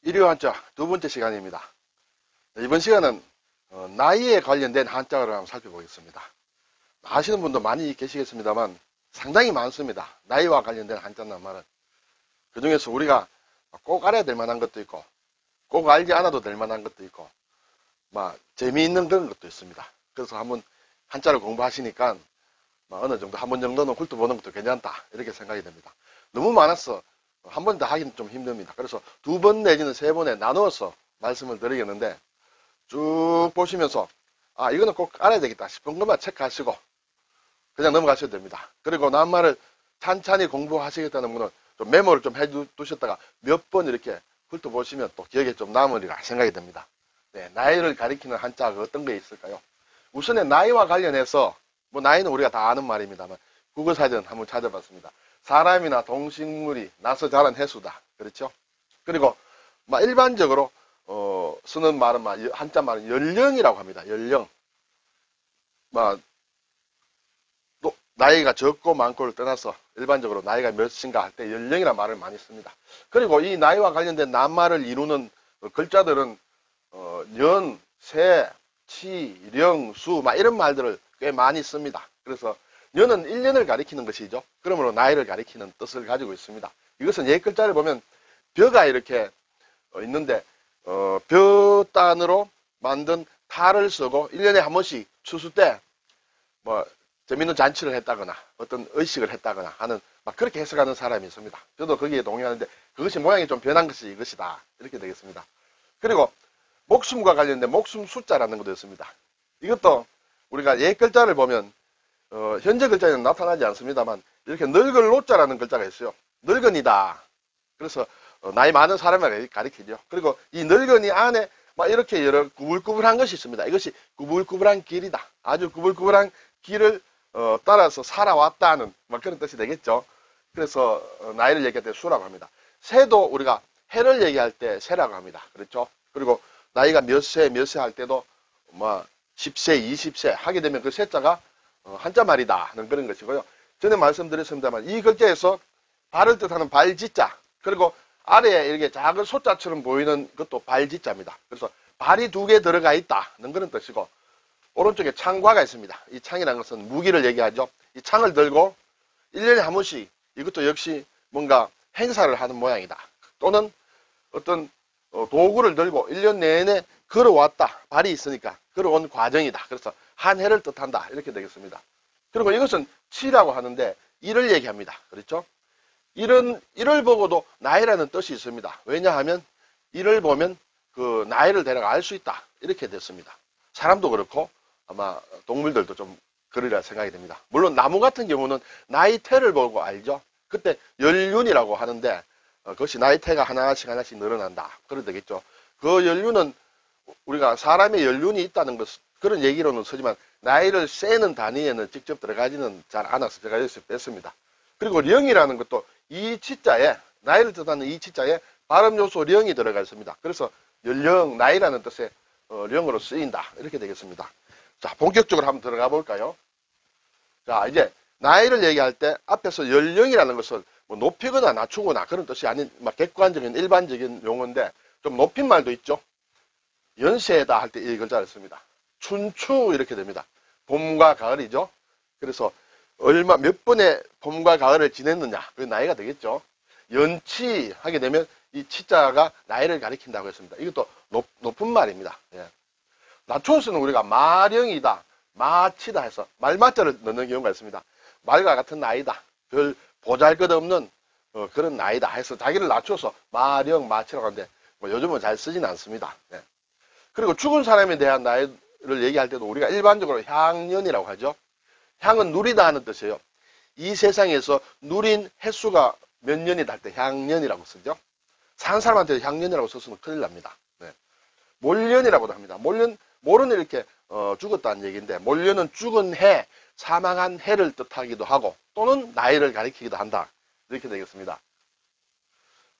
일요 한자 두 번째 시간입니다. 이번 시간은 나이에 관련된 한자어를 한번 살펴보겠습니다. 아시는 분도 많이 계시겠습니다만 상당히 많습니다. 나이와 관련된 한자란 말은. 그 중에서 우리가 꼭 알아야 될 만한 것도 있고 꼭 알지 않아도 될 만한 것도 있고 재미있는 그런 것도 있습니다. 그래서 한번 한자를 공부하시니까 어느 정도 한 번 정도는 훑어보는 것도 괜찮다 이렇게 생각이 됩니다. 너무 많아서 한 번 다 하기는 좀 힘듭니다. 그래서 두 번 내지는 세 번에 나누어서 말씀을 드리겠는데 쭉 보시면서 이거는 꼭 알아야 되겠다 싶은 것만 체크하시고 그냥 넘어가셔도 됩니다. 그리고 낱말을 찬찬히 공부하시겠다는 분은 좀 메모를 좀 해두셨다가 몇 번 이렇게 훑어보시면 또 기억에 좀 남으리라 생각이 됩니다. 네, 나이를 가리키는 한자가 어떤 게 있을까요? 우선에 나이와 관련해서 나이는 우리가 다 아는 말입니다만 국어사전 한번 찾아봤습니다. 사람이나 동식물이 나서 자란 해수다. 그렇죠? 그리고 일반적으로 쓰는 말은 한자 말은 연령이라고 합니다. 연령. 나이가 적고 많고를 떠나서 일반적으로 나이가 몇인가 할 때 연령이라는 말을 많이 씁니다. 그리고 이 나이와 관련된 낱말을 이루는 글자들은 년, 세, 치, 령, 수 이런 말들을 꽤 많이 씁니다. 그래서 년은 1년을 가리키는 것이죠. 그러므로 나이를 가리키는 뜻을 가지고 있습니다. 이것은 옛 글자를 보면 벼가 이렇게 있는데 벼 단으로 만든 탈을 쓰고 1년에 한 번씩 추수 때 재밌는 잔치를 했다거나 어떤 의식을 했다거나 하는 그렇게 해석하는 사람이 있습니다. 저도 거기에 동의하는데 그것이 모양이 좀 변한 것이 이것이다 이렇게 되겠습니다. 그리고 목숨과 관련된 목숨 숫자라는 것도 있습니다. 이것도 우리가 옛 글자를 보면 현재 글자에는 나타나지 않습니다만 이렇게 늙을 노자라는 글자가 있어요. 늙은이다. 그래서 나이 많은 사람을 가리키죠. 그리고 이 늙은이 안에 이렇게 여러 구불구불한 것이 있습니다. 이것이 구불구불한 길이다. 아주 구불구불한 길을 따라서 살아왔다는 그런 뜻이 되겠죠. 그래서 나이를 얘기할 때 수라고 합니다. 새도 우리가 해를 얘기할 때 새라고 합니다. 그렇죠? 그리고 나이가 몇 세 할 때도 10세, 20세 하게 되면 그 세자가 한자 말이다 하는 그런 것이고요. 전에 말씀드렸습니다만 이 글자에서 발을 뜻하는 발지자 그리고 아래에 이렇게 작은 소자처럼 보이는 것도 발지자입니다. 그래서 발이 두 개 들어가 있다는 그런 뜻이고 오른쪽에 창과가 있습니다. 이 창이라는 것은 무기를 얘기하죠. 이 창을 들고 1년에 한 번씩 이것도 역시 뭔가 행사를 하는 모양이다. 또는 어떤 도구를 들고 1년 내내 걸어왔다. 발이 있으니까 걸어온 과정이다. 그래서 한 해를 뜻한다. 이렇게 되겠습니다. 그리고 이것은 치라고 하는데 일을 얘기합니다. 그렇죠? 일을 보고도 나이라는 뜻이 있습니다. 왜냐하면 일을 보면 그 나이를 대략 알 수 있다. 이렇게 됐습니다. 사람도 그렇고 아마 동물들도 좀 그러리라 생각이 됩니다. 물론 나무 같은 경우는 나이테를 보고 알죠. 그때 연륜이라고 하는데 그것이 나이테가 하나씩 늘어난다. 그래 되겠죠. 그 연륜은 우리가 사람의 연륜이 있다는 것 그런 얘기로는 쓰지만 나이를 세는 단위에는 직접 들어가지는 잘 않아서 제가 여기서 뺐습니다. 그리고 령이라는 것도 이 치자에 나이를 뜻하는 이 치자에 발음 요소 령이 들어가 있습니다. 그래서 연령 나이라는 뜻의 령으로 쓰인다. 이렇게 되겠습니다. 자, 본격적으로 한번 들어가 볼까요? 자, 이제 나이를 얘기할 때 앞에서 연령이라는 것을 높이거나 낮추거나 그런 뜻이 아닌 객관적인 일반적인 용어인데 좀 높인 말도 있죠. 연세다 할 때 이 글자를 씁니다. 춘추 이렇게 됩니다. 봄과 가을이죠. 그래서 몇 번의 봄과 가을을 지냈느냐 그 나이가 되겠죠. 연치 하게 되면 이 치자가 나이를 가리킨다고 했습니다. 이것도 높은 말입니다. 예. 낮추어서는 우리가 마령이다, 마치다 해서 말마자를 넣는 경우가 있습니다. 말과 같은 나이다, 별 보잘것없는 그런 나이다 해서 자기를 낮춰서 마령, 마치라고 하는데 요즘은 잘 쓰지는 않습니다. 예. 그리고 죽은 사람에 대한 나이를 얘기할 때도 우리가 일반적으로 향년이라고 하죠. 향은 누리다 하는 뜻이에요. 이 세상에서 누린 횟수가 몇 년이다 할 때 향년이라고 쓰죠. 산 사람한테 향년이라고 썼으면 큰일 납니다. 네. 몰년이라고도 합니다. 몰은 이렇게 죽었다는 얘기인데 몰년은 죽은 해, 사망한 해를 뜻하기도 하고 또는 나이를 가리키기도 한다. 이렇게 되겠습니다.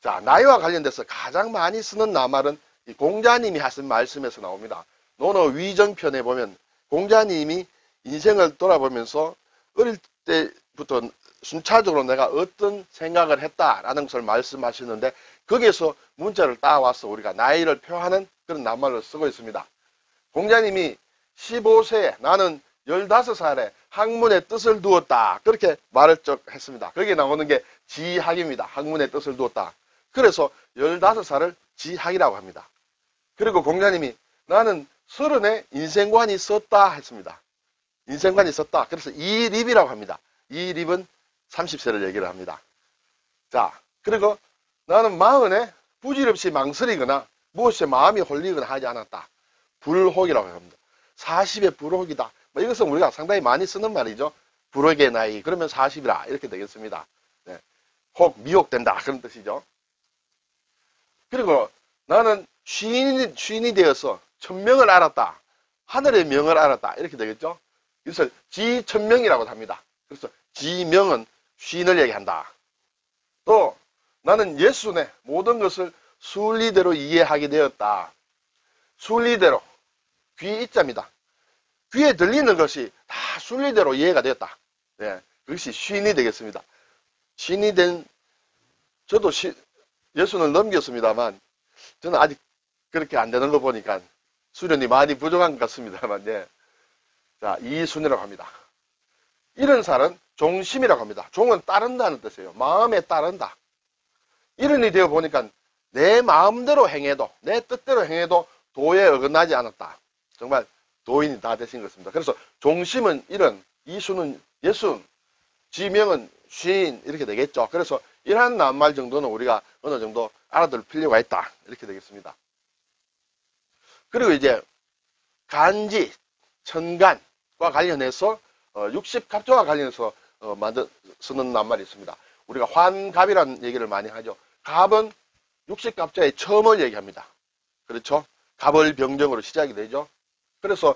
자, 나이와 관련돼서 가장 많이 쓰는 낱말은 이 공자님이 하신 말씀에서 나옵니다. 논어 위정편에 보면 공자님이 인생을 돌아보면서 어릴 때부터 순차적으로 내가 어떤 생각을 했다라는 것을 말씀하시는데 거기에서 문자를 따와서 우리가 나이를 표하는 그런 낱말을 쓰고 있습니다. 공자님이 15세에 나는 15살에 학문의 뜻을 두었다. 그렇게 말을 쭉 했습니다. 거기에 나오는 게 지학입니다. 학문의 뜻을 두었다. 그래서 15살을 지학이라고 합니다. 그리고 공자님이 나는 30에 인생관이 있었다 했습니다. 인생관이 있었다. 그래서 이립이라고 합니다. 이립은 30세를 얘기를 합니다. 자, 그리고 나는 40에 부질없이 망설이거나 무엇에 마음이 홀리거나 하지 않았다. 불혹이라고 합니다. 40의 불혹이다. 이것은 우리가 상당히 많이 쓰는 말이죠. 불혹의 나이. 그러면 40이라. 이렇게 되겠습니다. 네. 혹, 미혹된다. 그런 뜻이죠. 그리고 나는 쉰이 되어서 천명을 알았다. 하늘의 명을 알았다. 이렇게 되겠죠. 이것을 지천명이라고 합니다. 그래서 지명은 쉰을 얘기한다. 또 나는 예순에 모든 것을 순리대로 이해하게 되었다. 순리대로. 귀 이자입니다. 귀에 들리는 것이 다 순리대로 이해가 되었다. 네, 그것이 쉰이 되겠습니다. 쉰이 된 저도 예순을 넘겼습니다만 저는 아직 그렇게 안 되는 거 보니까 수련이 많이 부족한 것 같습니다만, 네. 자, 이순이라고 합니다. 이런 살은 종심이라고 합니다. 종은 따른다는 뜻이에요. 마음에 따른다. 이른이 되어 보니까 내 마음대로 행해도, 내 뜻대로 행해도 도에 어긋나지 않았다. 정말 도인이 다 되신 것입니다. 그래서 종심은 이른, 이순은 예순, 지명은 쉰 이렇게 되겠죠. 그래서 이러한 낱말 정도는 우리가 어느 정도 알아둘 필요가 있다. 이렇게 되겠습니다. 그리고 이제 간지, 천간과 관련해서 60갑자와 관련해서 쓰는 낱말이 있습니다. 우리가 환갑이라는 얘기를 많이 하죠. 갑은 60갑자의 처음을 얘기합니다. 그렇죠? 갑을병정으로 시작이 되죠. 그래서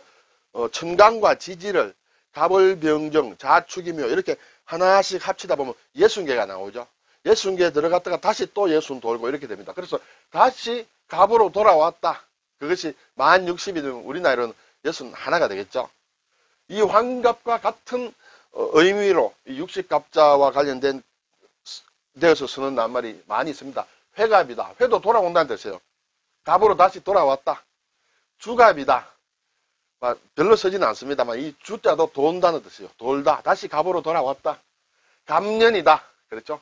천간과 지지를 갑을병정, 자축이묘 이렇게 하나씩 합치다 보면 60개가 나오죠. 60개 들어갔다가 다시 또 60 돌고 이렇게 됩니다. 그래서 다시 갑으로 돌아왔다. 그것이 만 60이면 우리 나이로는 61가 되겠죠. 이 환갑과 같은 의미로 60갑자와 관련된 되어서 쓰는 낱말이 많이 있습니다. 회갑이다. 회도 돌아온다는 뜻이에요. 갑으로 다시 돌아왔다. 주갑이다. 별로 쓰지는 않습니다만 이 주자도 돈다는 뜻이에요. 돌다. 다시 갑으로 돌아왔다. 갑년이다. 그렇죠?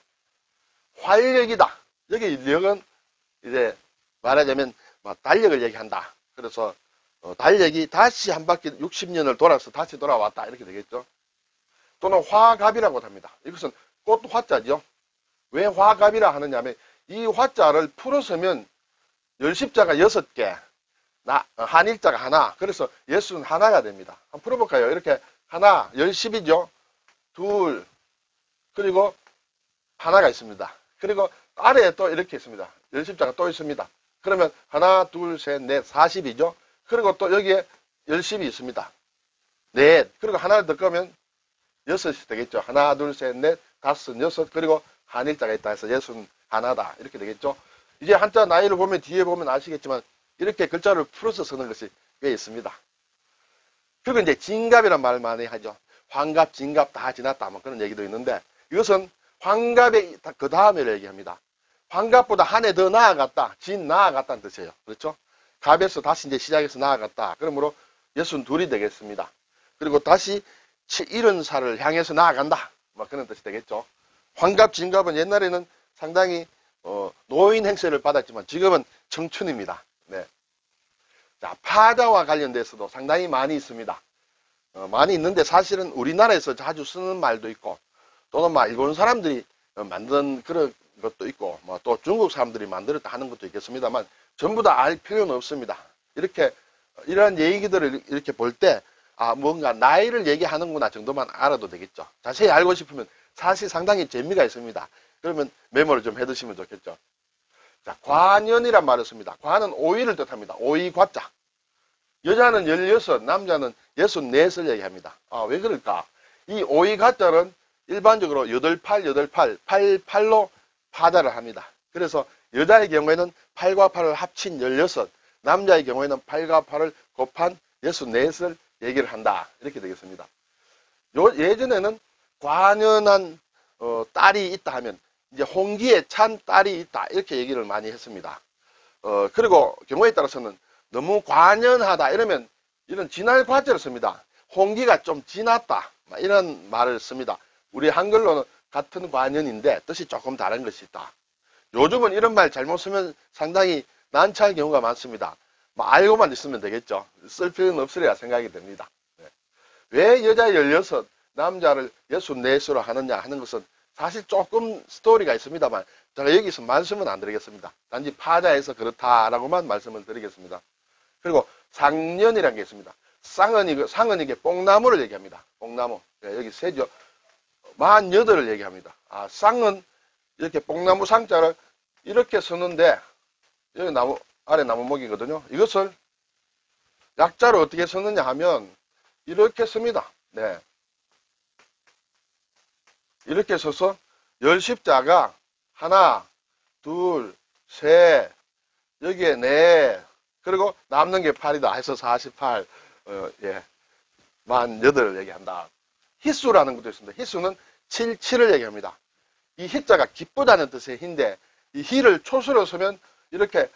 활력이다. 여기 력은 이제 말하자면 달력을 얘기한다. 그래서 달력이 다시 한 바퀴 60년을 돌아서 다시 돌아왔다. 이렇게 되겠죠. 또는 화갑이라고 합니다. 이것은 꽃 화자죠. 왜 화갑이라 하느냐 하면 이 화자를 풀어서면 열십자가 6개, 한일자가 하나, 그래서 61가 됩니다. 한번 풀어볼까요? 이렇게 하나, 열십이죠. 둘, 그리고 하나가 있습니다. 그리고 아래에 또 이렇게 있습니다. 열십자가 또 있습니다. 그러면 하나, 둘, 셋, 넷, 40이죠. 그리고 또 여기에 열십이 있습니다. 넷, 그리고 하나를 더 꺼면 6이 되겠죠. 하나, 둘, 셋, 넷, 다섯, 여섯, 그리고 한일자가 있다 해서 61다. 이렇게 되겠죠. 이제 한자 나이를 보면 뒤에 보면 아시겠지만 이렇게 글자를 풀어서 쓰는 것이 꽤 있습니다. 그리고 이제 진갑이라는 말을 많이 하죠. 환갑, 진갑 다 지났다. 뭐 그런 얘기도 있는데 이것은 환갑의 그 다음을 얘기합니다. 환갑보다 한 해 더 나아갔다. 진 나아갔다는 뜻이에요. 그렇죠? 갑에서 다시 이제 시작해서 나아갔다. 그러므로 62이 되겠습니다. 그리고 다시 70살을 향해서 나아간다. 뭐 그런 뜻이 되겠죠. 환갑, 진갑은 옛날에는 상당히 노인 행세를 받았지만 지금은 청춘입니다. 네. 자, 파자와 관련돼서도 상당히 많이 있습니다. 많이 있는데 사실은 우리나라에서 자주 쓰는 말도 있고 또는 일본 사람들이 만든 그런 것도 있고 또 중국 사람들이 만들었다 하는 것도 있겠습니다만 전부 다 알 필요는 없습니다. 이러한 얘기들을 이렇게 볼 때 뭔가 나이를 얘기하는구나 정도만 알아도 되겠죠. 자세히 알고 싶으면 사실 상당히 재미가 있습니다. 그러면 메모를 좀 해두시면 좋겠죠. 자, 과년이란 말을 씁니다. 과는 오이를 뜻합니다. 오이 과자. 여자는 16, 남자는 64을 얘기합니다. 왜 그럴까? 이 오이 과자는 일반적으로 88, 88로 파자를 합니다. 그래서 여자의 경우에는 8과 8을 합친 16, 남자의 경우에는 8과 8을 곱한 64을 얘기를 한다. 이렇게 되겠습니다. 예전에는 과년한 딸이 있다 하면 이제 홍기에 찬 딸이 있다. 이렇게 얘기를 많이 했습니다. 그리고 경우에 따라서는 너무 관연하다. 이러면 이런 진할 과자를 씁니다. 홍기가 좀 지났다. 이런 말을 씁니다. 우리 한글로는 같은 관연인데 뜻이 조금 다른 것이 있다. 요즘은 이런 말 잘못 쓰면 상당히 난처할 경우가 많습니다. 알고만 있으면 되겠죠. 쓸 필요는 없으리라 생각이 됩니다. 네. 왜 여자 16, 남자를 64수로 하느냐 하는 것은 사실 조금 스토리가 있습니다만 제가 여기서 말씀은 안 드리겠습니다. 단지 파자에서 그렇다라고만 말씀을 드리겠습니다. 그리고 상년이라는 게 있습니다. 상은이게 뽕나무를 얘기합니다. 뽕나무. 네, 여기 세죠. 48을 얘기합니다. 쌍은 이렇게 뽕나무 상자를 이렇게 쓰는데 여기 나무 아래 나무목이거든요. 이것을 약자로 어떻게 쓰느냐 하면 이렇게 씁니다. 네. 이렇게 써서 열십자가 하나, 둘, 셋, 여기에 네, 그리고 남는 게 8이다 해서 48, 48을 얘기한다. 희수라는 것도 있습니다. 희수는 77을 얘기합니다. 이 희자가 기쁘다는 뜻의 희인데 이 희를 초수로 쓰면 이렇게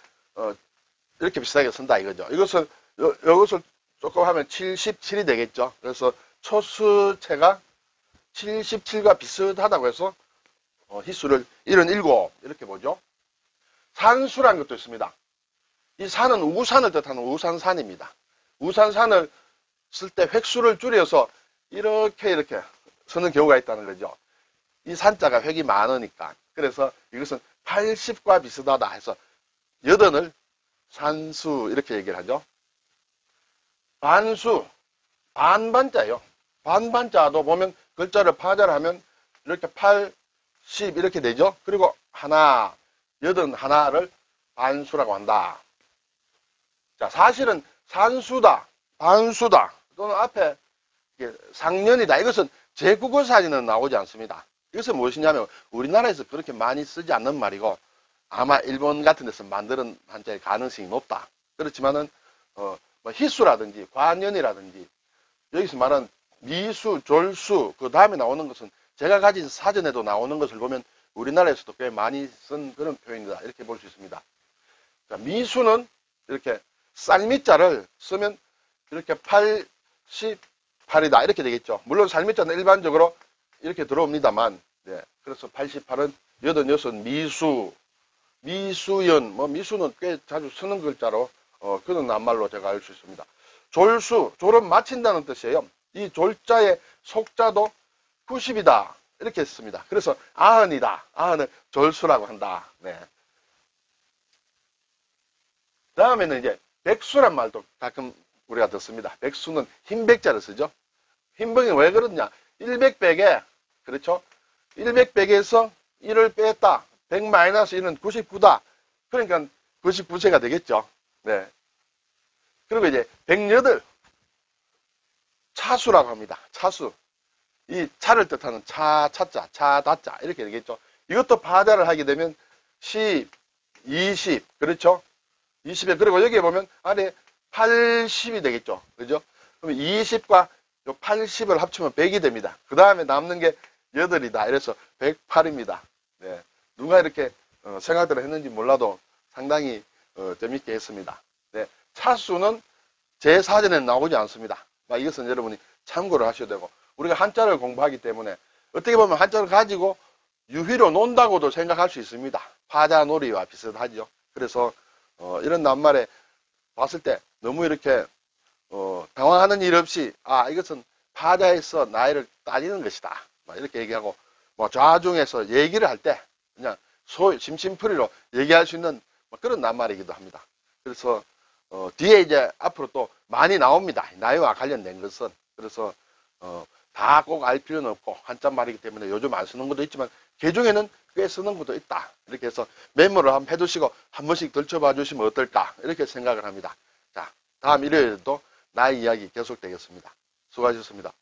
비슷하게 쓴다 이거죠. 이것을 조금 하면 77이 되겠죠. 그래서 초수체가 77과 비슷하다고 해서 희수를 77 이렇게 보죠. 산수라는 것도 있습니다. 이 산은 우산을 뜻하는 우산산입니다. 우산산을 쓸 때 획수를 줄여서 이렇게 쓰는 경우가 있다는 거죠. 이 산자가 획이 많으니까. 그래서 이것은 80과 비슷하다 해서 80을 산수 이렇게 얘기를 하죠. 반수, 반반자예요. 반반자도 보면 글자를 파자를 하면 이렇게 80 이렇게 되죠. 그리고 하나, 81을 반수라고 한다. 자, 사실은 산수다, 반수다 또는 앞에 상년이다. 이것은 제국어사전에는 나오지 않습니다. 이것은 무엇이냐면 우리나라에서 그렇게 많이 쓰지 않는 말이고 아마 일본 같은 데서 만드는 한자일 가능성이 높다. 그렇지만은 희수라든지 관연이라든지 여기서 말하는 미수, 졸수 그 다음에 나오는 것은 제가 가진 사전에도 나오는 것을 보면 우리나라에서도 꽤 많이 쓴 그런 표현이다. 이렇게 볼 수 있습니다. 자, 미수는 이렇게 쌀미자를 쓰면 이렇게 88이다. 이렇게 되겠죠. 물론 쌀미자는 일반적으로 이렇게 들어옵니다만, 네. 그래서 88은 86 미수, 미수연, 미수는 꽤 자주 쓰는 글자로, 그런 낱말로 제가 알 수 있습니다. 졸수, 졸은 마친다는 뜻이에요. 이 졸자의 속자도 90이다. 이렇게 했습니다. 그래서 아흔이다. 아흔을 졸수라고 한다. 네. 다음에는 이제 백수란 말도 가끔 우리가 듣습니다. 백수는 흰백자를 쓰죠. 흰백이 왜 그러냐? 100백에, 그렇죠? 100백에서 1을 뺐다. 100 마이너스 1은 99다. 그러니까 99세가 되겠죠. 네. 그리고 이제 108, 차수라고 합니다. 차수. 이 차를 뜻하는 차자, 차다자 이렇게 되겠죠. 이것도 파자를 하게 되면 10, 20, 그렇죠? 20에 그리고 여기에 보면 아래 80이 되겠죠. 그죠? 그럼 20과 80을 합치면 100이 됩니다. 그 다음에 남는 게 8이다. 이래서 108입니다. 네. 누가 이렇게 생각들을 했는지 몰라도 상당히 재밌게 했습니다. 네. 차수는 제 사전에는 나오지 않습니다. 이것은 여러분이 참고를 하셔야 되고 우리가 한자를 공부하기 때문에 어떻게 보면 한자를 가지고 유희로 논다고도 생각할 수 있습니다. 파자놀이와 비슷하죠. 그래서 이런 낱말에 봤을 때 너무 이렇게 당황하는 일 없이 이것은 파자에서 나이를 따지는 것이다. 이렇게 얘기하고 좌중에서 얘기를 할 때 그냥 심심풀이로 얘기할 수 있는 그런 낱말이기도 합니다. 그래서 뒤에 이제 앞으로 또 많이 나옵니다. 나이와 관련된 것은. 그래서 다 꼭 알 필요는 없고 한자말이기 때문에 요즘 안 쓰는 것도 있지만 개중에는 꽤 쓰는 것도 있다. 이렇게 해서 메모를 한번 해두시고 한 번씩 들춰봐 주시면 어떨까 이렇게 생각을 합니다. 자, 다음 일요일에도 나의 이야기 계속되겠습니다. 수고하셨습니다.